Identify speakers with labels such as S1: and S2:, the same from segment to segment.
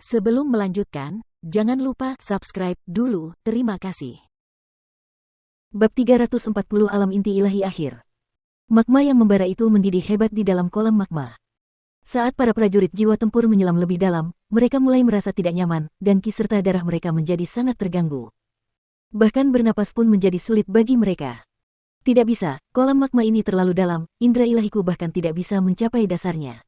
S1: Sebelum melanjutkan, jangan lupa subscribe dulu, terima kasih.
S2: Bab 340 Alam Inti Ilahi Akhir. Magma yang membara itu mendidih hebat di dalam kolam magma. Saat para prajurit jiwa tempur menyelam lebih dalam, mereka mulai merasa tidak nyaman, dan ki serta darah mereka menjadi sangat terganggu. Bahkan bernapas pun menjadi sulit bagi mereka. Tidak bisa, kolam magma ini terlalu dalam, indera ilahiku bahkan tidak bisa mencapai dasarnya.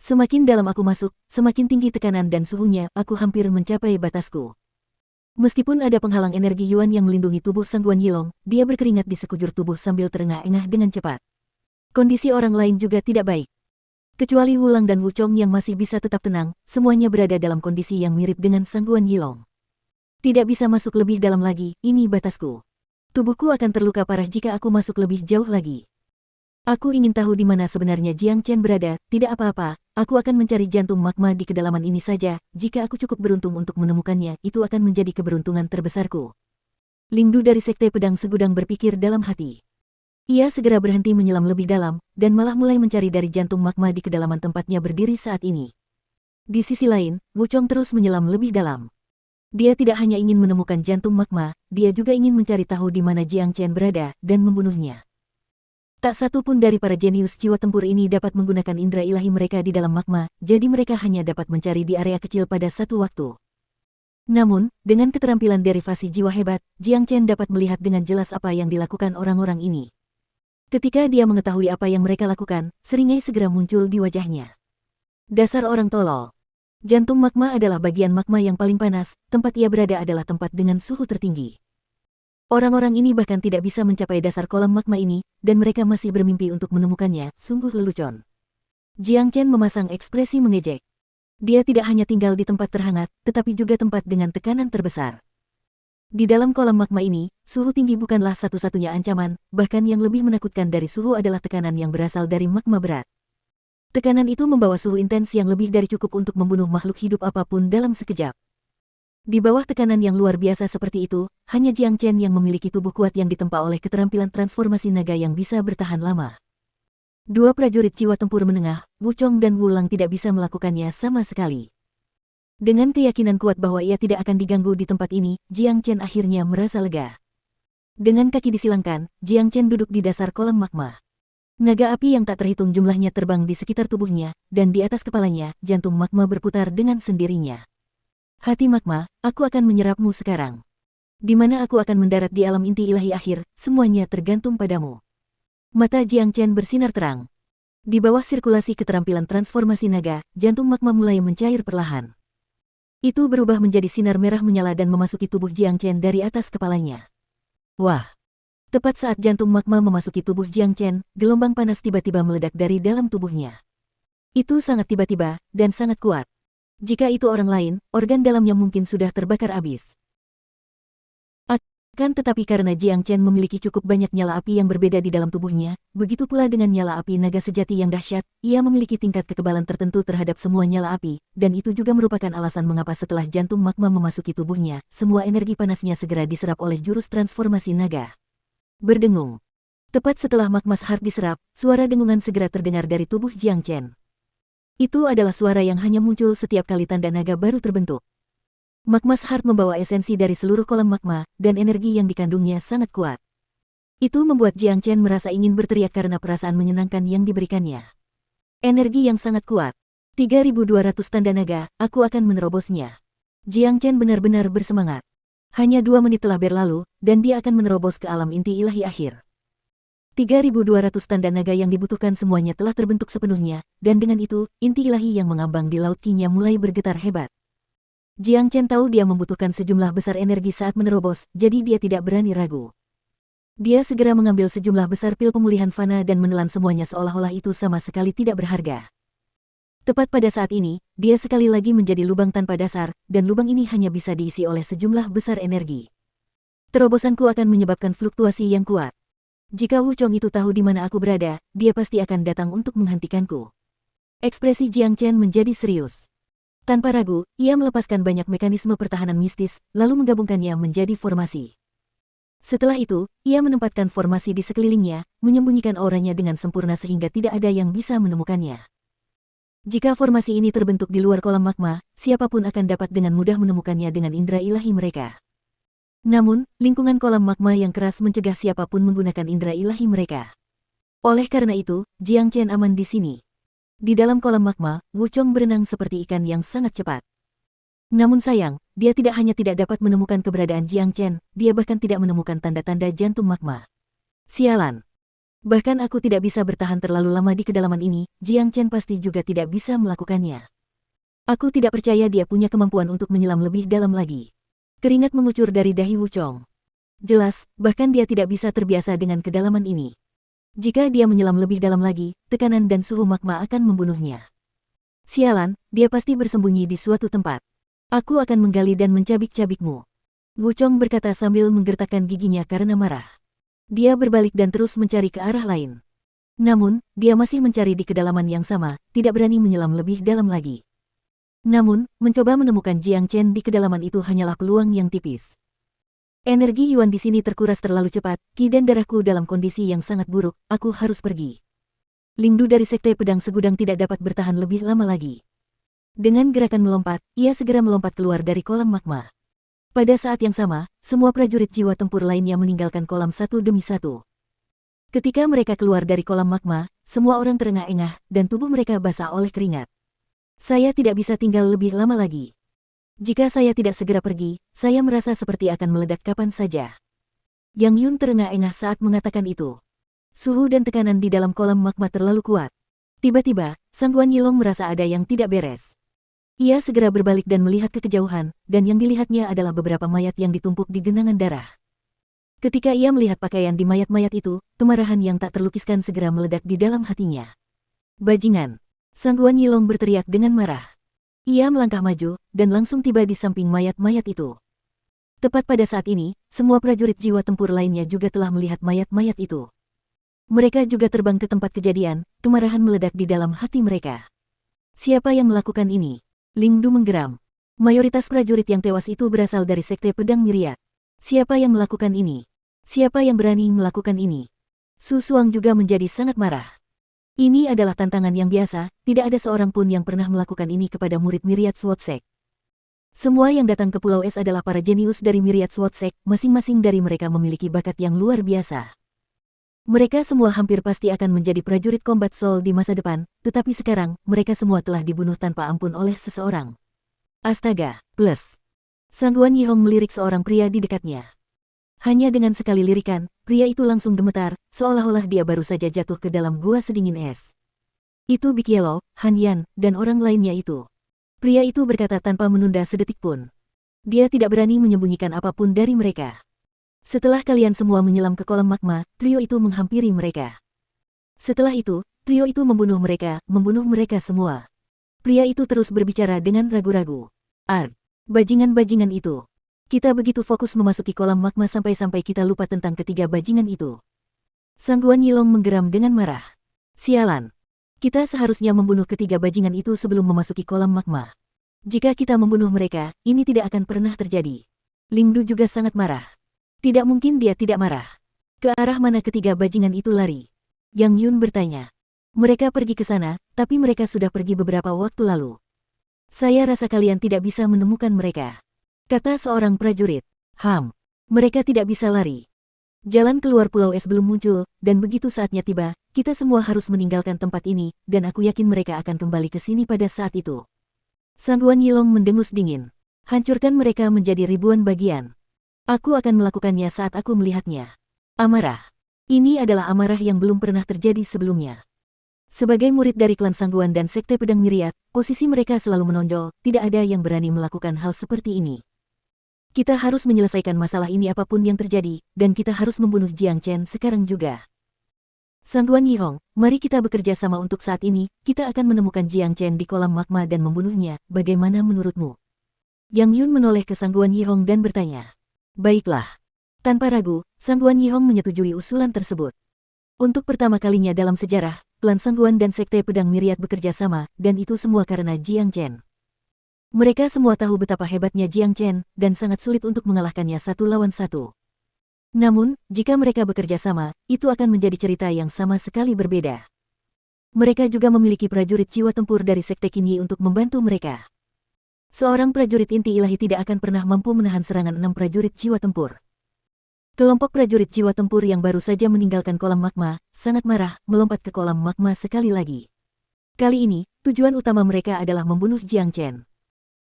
S2: Semakin dalam aku masuk, semakin tinggi tekanan dan suhunya, aku hampir mencapai batasku. Meskipun ada penghalang energi Yuan yang melindungi tubuh Sang Guan Yilong, dia berkeringat di sekujur tubuh sambil terengah-engah dengan cepat. Kondisi orang lain juga tidak baik. Kecuali Wulang dan Wuchong yang masih bisa tetap tenang, semuanya berada dalam kondisi yang mirip dengan Sang Guan Yilong. Tidak bisa masuk lebih dalam lagi, ini batasku. Tubuhku akan terluka parah jika aku masuk lebih jauh lagi. Aku ingin tahu di mana sebenarnya Jiang Chen berada, tidak apa-apa, aku akan mencari jantung magma di kedalaman ini saja, jika aku cukup beruntung untuk menemukannya, itu akan menjadi keberuntungan terbesarku. Lingdu dari Sekte Pedang Segudang berpikir dalam hati. Ia segera berhenti menyelam lebih dalam, dan malah mulai mencari dari jantung magma di kedalaman tempatnya berdiri saat ini. Di sisi lain, Wuchong terus menyelam lebih dalam. Dia tidak hanya ingin menemukan jantung magma, dia juga ingin mencari tahu di mana Jiang Chen berada, dan membunuhnya. Tak satu pun dari para jenius jiwa tempur ini dapat menggunakan indera ilahi mereka di dalam magma, jadi mereka hanya dapat mencari di area kecil pada satu waktu. Namun, dengan keterampilan derivasi jiwa hebat, Jiang Chen dapat melihat dengan jelas apa yang dilakukan orang-orang ini. Ketika dia mengetahui apa yang mereka lakukan, seringai segera muncul di wajahnya. Dasar orang tolol. Jantung magma adalah bagian magma yang paling panas, tempat ia berada adalah tempat dengan suhu tertinggi. Orang-orang ini bahkan tidak bisa mencapai dasar kolam magma ini, dan mereka masih bermimpi untuk menemukannya, sungguh lelucon. Jiang Chen memasang ekspresi mengejek. Dia tidak hanya tinggal di tempat terhangat, tetapi juga tempat dengan tekanan terbesar. Di dalam kolam magma ini, suhu tinggi bukanlah satu-satunya ancaman, bahkan yang lebih menakutkan dari suhu adalah tekanan yang berasal dari magma berat. Tekanan itu membawa suhu intens yang lebih dari cukup untuk membunuh makhluk hidup apapun dalam sekejap. Di bawah tekanan yang luar biasa seperti itu, hanya Jiang Chen yang memiliki tubuh kuat yang ditempa oleh keterampilan transformasi naga yang bisa bertahan lama. Dua prajurit jiwa tempur menengah, Wuchong dan Wulang tidak bisa melakukannya sama sekali. Dengan keyakinan kuat bahwa ia tidak akan diganggu di tempat ini, Jiang Chen akhirnya merasa lega. Dengan kaki disilangkan, Jiang Chen duduk di dasar kolam magma. Naga api yang tak terhitung jumlahnya terbang di sekitar tubuhnya, dan di atas kepalanya, jantung magma berputar dengan sendirinya. Hati magma, aku akan menyerapmu sekarang. Di mana aku akan mendarat di alam inti ilahi akhir, semuanya tergantung padamu. Mata Jiang Chen bersinar terang. Di bawah sirkulasi keterampilan transformasi naga, jantung magma mulai mencair perlahan. Itu berubah menjadi sinar merah menyala dan memasuki tubuh Jiang Chen dari atas kepalanya. Wah! Tepat saat jantung magma memasuki tubuh Jiang Chen, gelombang panas tiba-tiba meledak dari dalam tubuhnya. Itu sangat tiba-tiba, dan sangat kuat. Jika itu orang lain, organ dalamnya mungkin sudah terbakar habis. Akan tetapi karena Jiang Chen memiliki cukup banyak nyala api yang berbeda di dalam tubuhnya, begitu pula dengan nyala api naga sejati yang dahsyat, ia memiliki tingkat kekebalan tertentu terhadap semua nyala api, dan itu juga merupakan alasan mengapa setelah jantung magma memasuki tubuhnya, semua energi panasnya segera diserap oleh jurus transformasi naga. Berdengung. Tepat setelah magma hard diserap, suara dengungan segera terdengar dari tubuh Jiang Chen. Itu adalah suara yang hanya muncul setiap kali tanda naga baru terbentuk. Magma hard membawa esensi dari seluruh kolam magma, dan energi yang dikandungnya sangat kuat. Itu membuat Jiang Chen merasa ingin berteriak karena perasaan menyenangkan yang diberikannya. Energi yang sangat kuat. 3.200 tanda naga, aku akan menerobosnya. Jiang Chen benar-benar bersemangat. Hanya 2 menit telah berlalu, dan dia akan menerobos ke alam inti ilahi akhir. 3.200 tanda naga yang dibutuhkan semuanya telah terbentuk sepenuhnya, dan dengan itu, inti ilahi yang mengambang di laut Qingnya mulai bergetar hebat. Jiang Chen tahu dia membutuhkan sejumlah besar energi saat menerobos, jadi dia tidak berani ragu. Dia segera mengambil sejumlah besar pil pemulihan fana dan menelan semuanya seolah-olah itu sama sekali tidak berharga. Tepat pada saat ini, dia sekali lagi menjadi lubang tanpa dasar, dan lubang ini hanya bisa diisi oleh sejumlah besar energi. Terobosanku akan menyebabkan fluktuasi yang kuat. Jika Wuchong itu tahu di mana aku berada, dia pasti akan datang untuk menghentikanku. Ekspresi Jiang Chen menjadi serius. Tanpa ragu, ia melepaskan banyak mekanisme pertahanan mistis, lalu menggabungkannya menjadi formasi. Setelah itu, ia menempatkan formasi di sekelilingnya, menyembunyikan auranya dengan sempurna sehingga tidak ada yang bisa menemukannya. Jika formasi ini terbentuk di luar kolam magma, siapapun akan dapat dengan mudah menemukannya dengan indera ilahi mereka. Namun, lingkungan kolam magma yang keras mencegah siapapun menggunakan indera ilahi mereka. Oleh karena itu, Jiang Chen aman di sini. Di dalam kolam magma, Wu Chong berenang seperti ikan yang sangat cepat. Namun sayang, dia tidak hanya tidak dapat menemukan keberadaan Jiang Chen, dia bahkan tidak menemukan tanda-tanda jantung magma. Sialan. Bahkan aku tidak bisa bertahan terlalu lama di kedalaman ini, Jiang Chen pasti juga tidak bisa melakukannya. Aku tidak percaya dia punya kemampuan untuk menyelam lebih dalam lagi. Keringat mengucur dari dahi Wu Chong. Jelas, bahkan dia tidak bisa terbiasa dengan kedalaman ini. Jika dia menyelam lebih dalam lagi, tekanan dan suhu magma akan membunuhnya. Sialan, dia pasti bersembunyi di suatu tempat. Aku akan menggali dan mencabik-cabikmu. Wu Chong berkata sambil menggertakkan giginya karena marah. Dia berbalik dan terus mencari ke arah lain. Namun, dia masih mencari di kedalaman yang sama, tidak berani menyelam lebih dalam lagi. Namun, mencoba menemukan Jiang Chen di kedalaman itu hanyalah peluang yang tipis. Energi Yuan di sini terkuras terlalu cepat, ki dan darahku dalam kondisi yang sangat buruk, aku harus pergi. Lingdu dari Sekte Pedang Segudang tidak dapat bertahan lebih lama lagi. Dengan gerakan melompat, ia segera melompat keluar dari kolam magma. Pada saat yang sama, semua prajurit jiwa tempur lainnya meninggalkan kolam satu demi satu. Ketika mereka keluar dari kolam magma, semua orang terengah-engah, dan tubuh mereka basah oleh keringat. Saya tidak bisa tinggal lebih lama lagi. Jika saya tidak segera pergi, saya merasa seperti akan meledak kapan saja. Yang Yun terengah-engah saat mengatakan itu. Suhu dan tekanan di dalam kolam magma terlalu kuat. Tiba-tiba, Sang Guan Yilong merasa ada yang tidak beres. Ia segera berbalik dan melihat ke kejauhan, dan yang dilihatnya adalah beberapa mayat yang ditumpuk di genangan darah. Ketika ia melihat pakaian di mayat-mayat itu, kemarahan yang tak terlukiskan segera meledak di dalam hatinya. Bajingan! Sang Guan Yilong berteriak dengan marah. Ia melangkah maju, dan langsung tiba di samping mayat-mayat itu. Tepat pada saat ini, semua prajurit jiwa tempur lainnya juga telah melihat mayat-mayat itu. Mereka juga terbang ke tempat kejadian, kemarahan meledak di dalam hati mereka. Siapa yang melakukan ini? Ling Du menggeram. Mayoritas prajurit yang tewas itu berasal dari Sekte Pedang Myriad. Siapa yang melakukan ini? Siapa yang berani melakukan ini? Su Suang juga menjadi sangat marah. Ini adalah tantangan yang biasa, tidak ada seorang pun yang pernah melakukan ini kepada murid Myriad Sword Sect. Semua yang datang ke Pulau Es adalah para jenius dari Myriad Sword Sect, masing-masing dari mereka memiliki bakat yang luar biasa. Mereka semua hampir pasti akan menjadi prajurit Combat Soul di masa depan, tetapi sekarang, mereka semua telah dibunuh tanpa ampun oleh seseorang. Astaga, plus. Sang Guan Yihong melirik seorang pria di dekatnya. Hanya dengan sekali lirikan, pria itu langsung gemetar, seolah-olah dia baru saja jatuh ke dalam gua sedingin es. Itu Big Yellow, Han Yan, dan orang lainnya itu. Pria itu berkata tanpa menunda sedetik pun. Dia tidak berani menyembunyikan apapun dari mereka. Setelah kalian semua menyelam ke kolam magma, trio itu menghampiri mereka. Setelah itu, trio itu membunuh mereka semua. Pria itu terus berbicara dengan ragu-ragu. Bajingan-bajingan itu. Kita begitu fokus memasuki kolam magma sampai-sampai kita lupa tentang ketiga bajingan itu. Sang Guan Yilong menggeram dengan marah. Sialan. Kita seharusnya membunuh ketiga bajingan itu sebelum memasuki kolam magma. Jika kita membunuh mereka, ini tidak akan pernah terjadi. Ling Du juga sangat marah. Tidak mungkin dia tidak marah. Ke arah mana ketiga bajingan itu lari? Yang Yun bertanya. Mereka pergi ke sana, tapi mereka sudah pergi beberapa waktu lalu. Saya rasa kalian tidak bisa menemukan mereka. Kata seorang prajurit. Mereka tidak bisa lari. Jalan keluar Pulau Es belum muncul, dan begitu saatnya tiba, kita semua harus meninggalkan tempat ini, dan aku yakin mereka akan kembali ke sini pada saat itu. Sang Guan Yilong mendengus dingin. Hancurkan mereka menjadi ribuan bagian. Aku akan melakukannya saat aku melihatnya. Amarah. Ini adalah amarah yang belum pernah terjadi sebelumnya. Sebagai murid dari klan Sangguan dan Sekte Pedang Myriad, posisi mereka selalu menonjol, tidak ada yang berani melakukan hal seperti ini. Kita harus menyelesaikan masalah ini apapun yang terjadi, dan kita harus membunuh Jiang Chen sekarang juga. Sang Guan Yihong, mari kita bekerja sama untuk saat ini, kita akan menemukan Jiang Chen di kolam magma dan membunuhnya, bagaimana menurutmu? Yang Yun menoleh ke Sang Guan Yihong dan bertanya. Baiklah. Tanpa ragu, Sang Guan Yihong menyetujui usulan tersebut. Untuk pertama kalinya dalam sejarah, klan Sangguan dan Sekte Pedang Myriad bekerja sama, dan itu semua karena Jiang Chen. Mereka semua tahu betapa hebatnya Jiang Chen, dan sangat sulit untuk mengalahkannya satu lawan satu. Namun, jika mereka bekerja sama, itu akan menjadi cerita yang sama sekali berbeda. Mereka juga memiliki prajurit jiwa tempur dari Sekte Qinyi untuk membantu mereka. Seorang prajurit inti ilahi tidak akan pernah mampu menahan serangan 6 prajurit jiwa tempur. Kelompok prajurit jiwa tempur yang baru saja meninggalkan kolam magma, sangat marah, melompat ke kolam magma sekali lagi. Kali ini, tujuan utama mereka adalah membunuh Jiang Chen.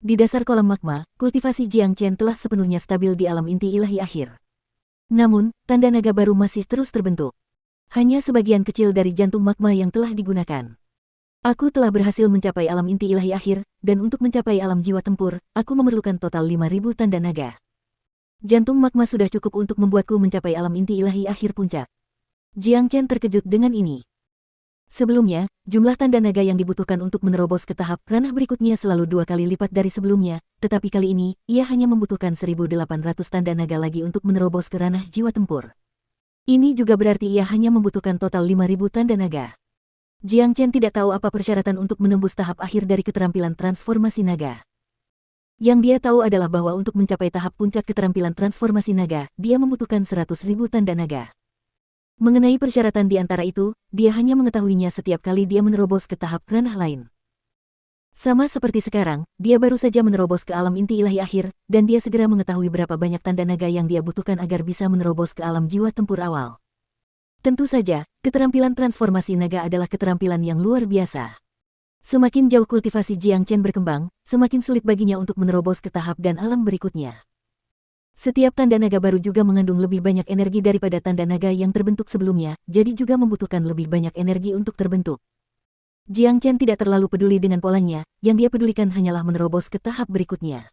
S2: Di dasar kolam magma, kultivasi Jiang Chen telah sepenuhnya stabil di alam inti ilahi akhir. Namun, tanda naga baru masih terus terbentuk. Hanya sebagian kecil dari jantung magma yang telah digunakan. Aku telah berhasil mencapai alam inti ilahi akhir, dan untuk mencapai alam jiwa tempur, aku memerlukan total 5.000 tanda naga. Jantung magma sudah cukup untuk membuatku mencapai alam inti ilahi akhir puncak. Jiang Chen terkejut dengan ini. Sebelumnya, jumlah tanda naga yang dibutuhkan untuk menerobos ke tahap ranah berikutnya selalu 2 kali lipat dari sebelumnya, tetapi kali ini, ia hanya membutuhkan 1.800 tanda naga lagi untuk menerobos ke ranah jiwa tempur. Ini juga berarti ia hanya membutuhkan total 5.000 tanda naga. Jiang Chen tidak tahu apa persyaratan untuk menembus tahap akhir dari keterampilan transformasi naga. Yang dia tahu adalah bahwa untuk mencapai tahap puncak keterampilan transformasi naga, dia membutuhkan 100.000 tanda naga. Mengenai persyaratan di antara itu, dia hanya mengetahuinya setiap kali dia menerobos ke tahap ranah lain. Sama seperti sekarang, dia baru saja menerobos ke alam inti ilahi akhir, dan dia segera mengetahui berapa banyak tanda naga yang dia butuhkan agar bisa menerobos ke alam jiwa tempur awal. Tentu saja, keterampilan transformasi naga adalah keterampilan yang luar biasa. Semakin jauh kultivasi Jiang Chen berkembang, semakin sulit baginya untuk menerobos ke tahap dan alam berikutnya. Setiap tanda naga baru juga mengandung lebih banyak energi daripada tanda naga yang terbentuk sebelumnya, jadi juga membutuhkan lebih banyak energi untuk terbentuk. Jiang Chen tidak terlalu peduli dengan polanya, yang dia pedulikan hanyalah menerobos ke tahap berikutnya.